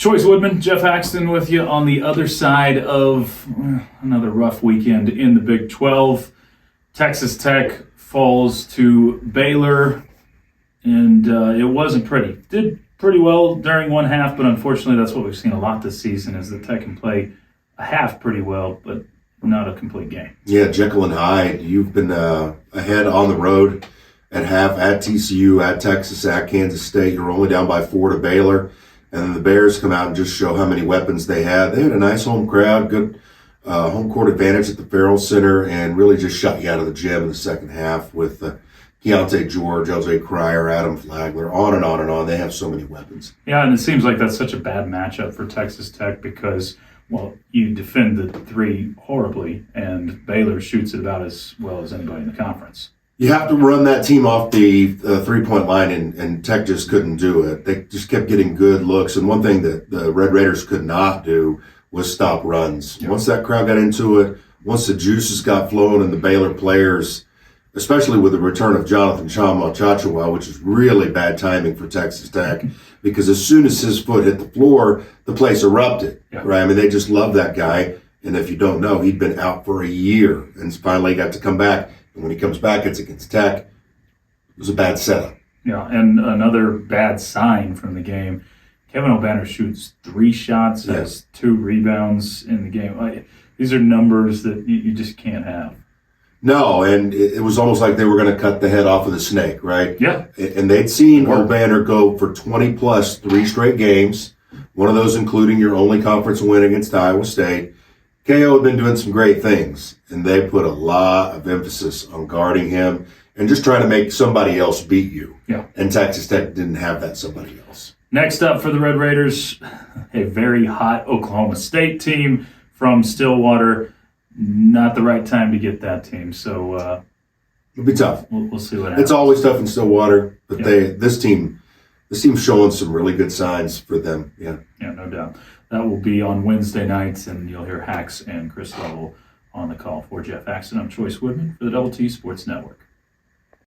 Chois Woodman, Geoff Haxton with you on the other side of another rough weekend in the Big 12. Texas Tech falls to Baylor, and it wasn't pretty. Did pretty well during one half, but unfortunately that's what we've seen a lot this season is that Tech can play a half pretty well, but not a complete game. Yeah, Jekyll and Hyde, you've been ahead on the road at half at TCU, at Texas, at Kansas State. You're only down by 4 to Baylor. And then the Bears come out and just show how many weapons they had. They had a nice home crowd, good home court advantage at the Farrell Center, and really just shut you out of the gym in the second half with Keontae George, L.J. Cryer, Adam Flagler, on and on and on. They have so many weapons. Yeah, and it seems like that's such a bad matchup for Texas Tech because, well, you defend the three horribly, and Baylor shoots it about as well as anybody in the conference. You have to run that team off the three-point line, and Tech just couldn't do it. They just kept getting good looks. And one thing that the Red Raiders could not do was stop runs. Yep. Once that crowd got into it, once the juices got flowing and the Baylor players, especially with the return of Jonathan Chachawa, which is really bad timing for Texas Tech, because as soon as his foot hit the floor, the place erupted. Yep. Right? I mean, they just love that guy. And if you don't know, he'd been out for a year and finally got to come back. And when he comes back, it's against Tech. It was a bad setup. Yeah, and another bad sign from the game. Kevin O'Banner shoots 3 shots, has 2 rebounds in the game. These are numbers that you just can't have. No, and it was almost like they were going to cut the head off of the snake, right? Yeah. And they'd seen O'Banner go for 20-plus 3 straight games, one of those including your only conference win against Iowa State. KO had been doing some great things, and they put a lot of emphasis on guarding him and just trying to make somebody else beat you. Yeah. And Texas Tech didn't have that somebody else. Next up for the Red Raiders, a very hot Oklahoma State team from Stillwater. Not the right time to get that team, so it'll be tough. We'll see what happens. It's always tough in Stillwater, but this team's showing some really good signs for them. Yeah, no doubt. That will be on Wednesday nights, and you'll hear Hax and Chris Lovell on the call. For Geoff Haxton, I'm Chois Woodman for the Double T Sports Network.